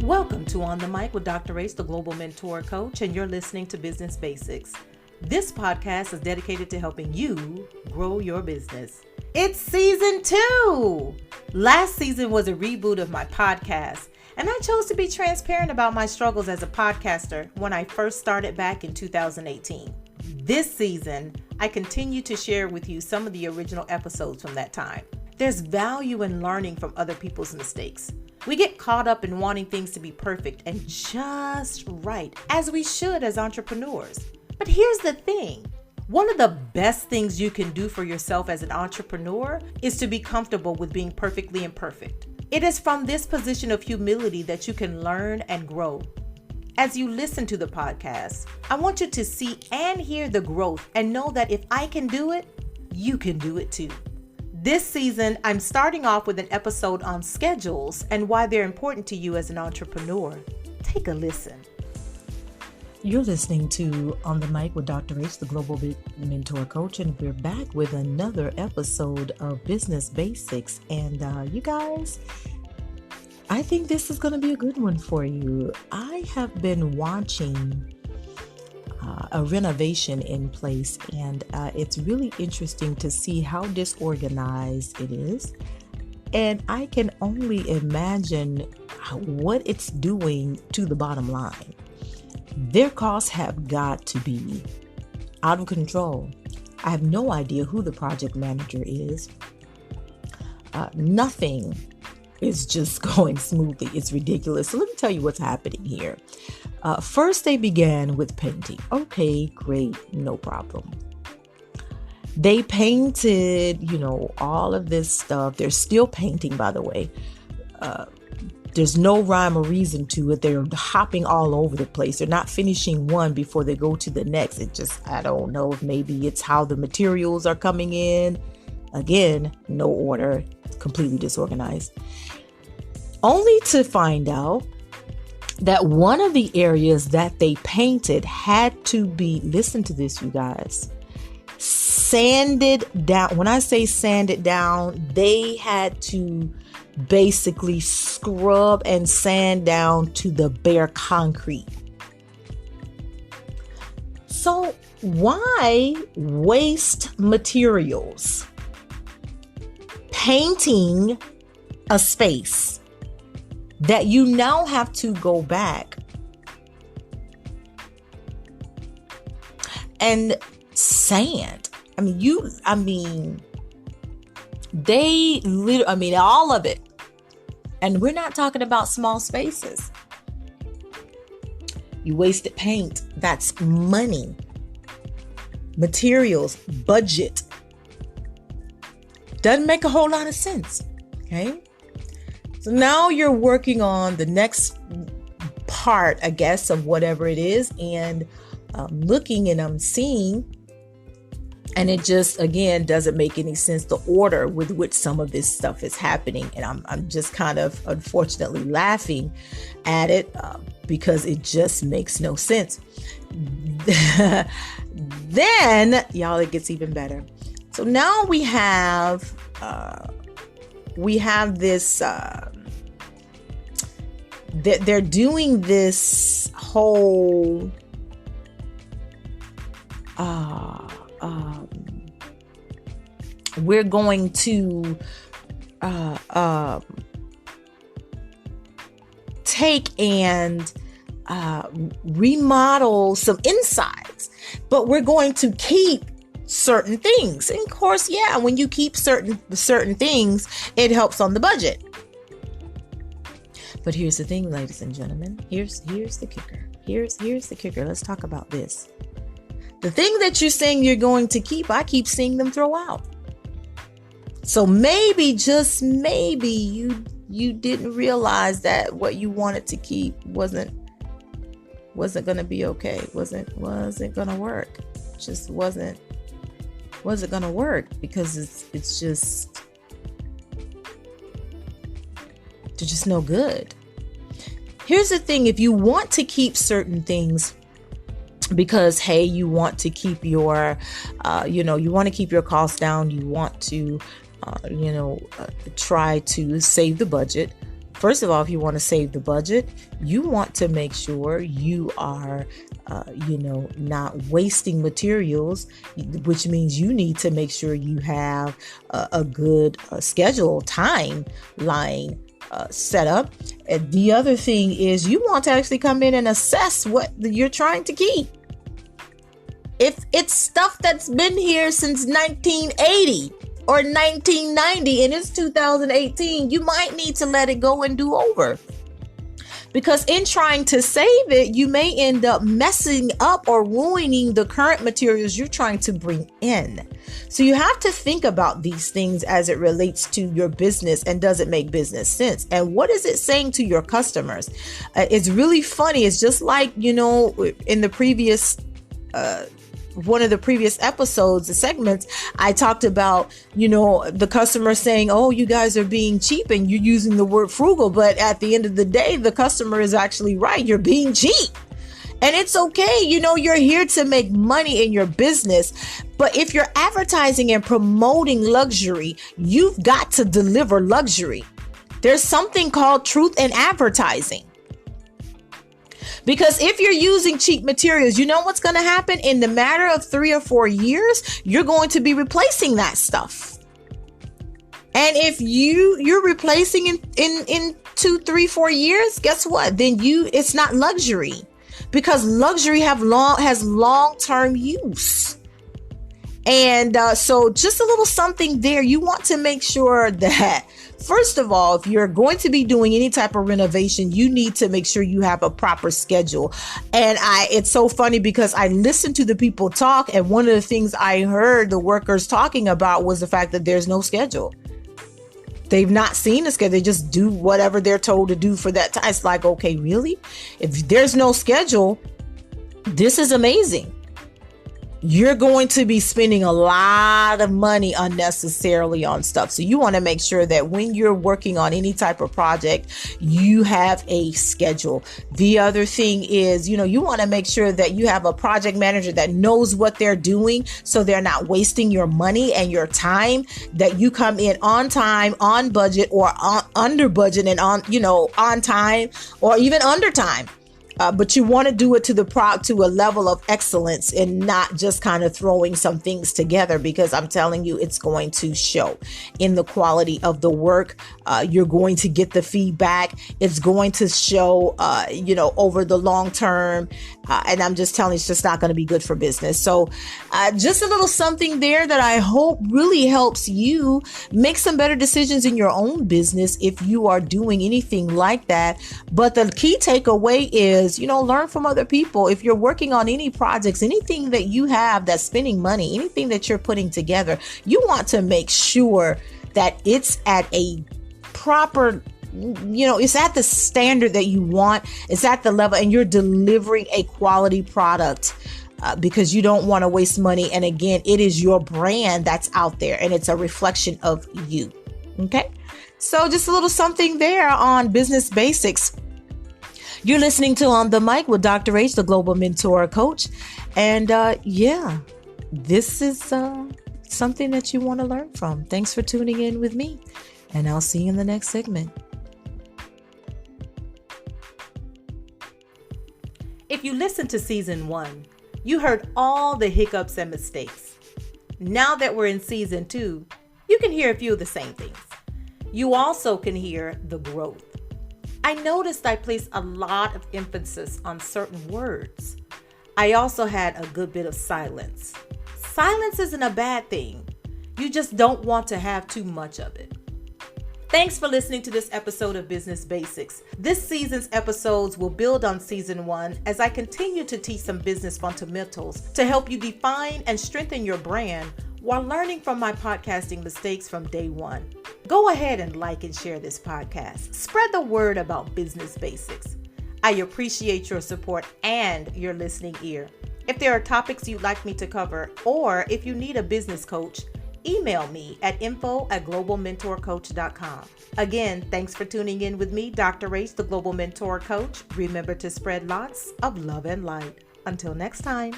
Welcome to On the Mic with Dr. Ace, the Global Mentor Coach, and you're listening to Business Basics. This podcast is dedicated to helping you grow your business. It's season 2. Last season was a reboot of my podcast, and I chose to be transparent about my struggles as a podcaster when I first started back in 2018. This season, I continue to share with you some of the original episodes from that time. There's value in learning from other people's mistakes. We get caught up in wanting things to be perfect and just right, as we should as entrepreneurs. But here's the thing. One of the best things you can do for yourself as an entrepreneur is to be comfortable with being perfectly imperfect. It is from this position of humility that you can learn and grow. As you listen to the podcast, I want you to see and hear the growth and know that if I can do it, you can do it too. This season, I'm starting off with an episode on schedules and why they're important to you as an entrepreneur. Take a listen. You're listening to On the Mic with Dr. Ace, the Global Mentor Coach, and we're back with another episode of Business Basics. And you guys, I think this is going to be a good one for you. I have been watching a renovation in place, and it's really interesting to see how disorganized it is. And I can only imagine what it's doing to the bottom line. Their costs have got to be out of control. I have no idea who the project manager is. Nothing is just going smoothly. It's ridiculous. So let me tell you what's happening here. First, they began with painting. Okay, great, no problem. They painted, all of this stuff. They're still painting, by the way. There's no rhyme or reason to it. They're hopping all over the place. They're not finishing one before they go to the next. I don't know if maybe it's how the materials are coming in. Again, no order, completely disorganized. Only to find out that one of the areas that they painted had to be, listen to this, you guys, sanded down. When I say sanded down, they had to basically scrub and sand down to the bare concrete. So why waste materials painting a space that you now have to go back and sand? All of it. And we're not talking about small spaces. You wasted paint. That's money. Materials, budget. Doesn't make a whole lot of sense. Okay. So now you're working on the next part, I guess, of whatever it is. And I'm looking and I'm seeing, and it just, again, doesn't make any sense, the order with which some of this stuff is happening. And I'm just kind of, unfortunately, laughing at it because it just makes no sense. Then, y'all, it gets even better. So now we have this, they're doing this whole, we're going to take and remodel some insides, but we're going to keep certain things. And of course, yeah, when you keep certain things, it helps on the budget. But here's the thing, ladies and gentlemen. Here's the kicker. Here's the kicker. Let's talk about this. The thing that you're saying you're going to keep, I keep seeing them throw out. So maybe, just maybe, you didn't realize that what you wanted to keep wasn't going to be okay. Wasn't going to work. Just wasn't going to work because it's just, they're just no good. Here's the thing. If you want to keep certain things because, hey, you want to keep your, you want to keep your costs down. You want to, try to save the budget. first of all, if you want to save the budget, you want to make sure you are, not wasting materials, which means you need to make sure you have a good schedule timeline set up. And the other thing is you want to actually come in and assess what you're trying to keep. If it's stuff that's been here since 1980 or 1990 and it's 2018, you might need to let it go and do over. Because in trying to save it, you may end up messing up or ruining the current materials you're trying to bring in. So you have to think about these things as it relates to your business, and does it make business sense? And what is it saying to your customers? It's really funny. It's just like, in the previous one of the previous episodes, the segments, I talked about, the customer saying, oh, you guys are being cheap and you're using the word frugal. But at the end of the day, the customer is actually right. You're being cheap. And it's okay. You're here to make money in your business. But if you're advertising and promoting luxury, you've got to deliver luxury. There's something called truth in advertising. Because if you're using cheap materials, you know what's going to happen? In the matter of 3 or 4 years, you're going to be replacing that stuff. And if you're replacing in 2, 3, 4 years, guess what? Then it's not luxury, because luxury has long-term use. And so just a little something there. You want to make sure that, first of all, if you're going to be doing any type of renovation, you need to make sure you have a proper schedule. And it's so funny because I listened to the people talk, and one of the things I heard the workers talking about was the fact that there's no schedule. They've not seen a schedule. They just do whatever they're told to do for that time. It's like, okay, really? If there's no schedule, this is amazing. You're going to be spending a lot of money unnecessarily on stuff. So you want to make sure that when you're working on any type of project, you have a schedule. The other thing is, you want to make sure that you have a project manager that knows what they're doing, so they're not wasting your money and your time, that you come in on time, on budget, or under budget, and on time, or even under time. But you want to do it to a level of excellence, and not just kind of throwing some things together, because I'm telling you, it's going to show in the quality of the work. You're going to get the feedback. It's going to show, over the long term. And I'm just telling you, it's just not going to be good for business. So just a little something there that I hope really helps you make some better decisions in your own business if you are doing anything like that. But the key takeaway is, learn from other people. If you're working on any projects, anything that you have that's spending money, anything that you're putting together, you want to make sure that it's at a proper, it's at the standard that you want. It's at the level, and you're delivering a quality product. Because you don't want to waste money. And again, it is your brand that's out there, and it's a reflection of you. Okay. So just a little something there on Business Basics. You're listening to On the Mic with Dr. H, the Global Mentor Coach. And this is something that you want to learn from. Thanks for tuning in with me, and I'll see you in the next segment. If you listened to season 1, you heard all the hiccups and mistakes. Now that we're in season 2, you can hear a few of the same things. You also can hear the growth. I noticed I placed a lot of emphasis on certain words. I also had a good bit of silence. Silence isn't a bad thing. You just don't want to have too much of it. Thanks for listening to this episode of Business Basics. This season's episodes will build on season 1 as I continue to teach some business fundamentals to help you define and strengthen your brand while learning from my podcasting mistakes from day 1. Go ahead and like and share this podcast. Spread the word about Business Basics. I appreciate your support and your listening ear. If there are topics you'd like me to cover, or if you need a business coach, email me at info@globalmentorcoach.com. Again, thanks for tuning in with me, Dr. H, the Global Mentor Coach. Remember to spread lots of love and light. Until next time.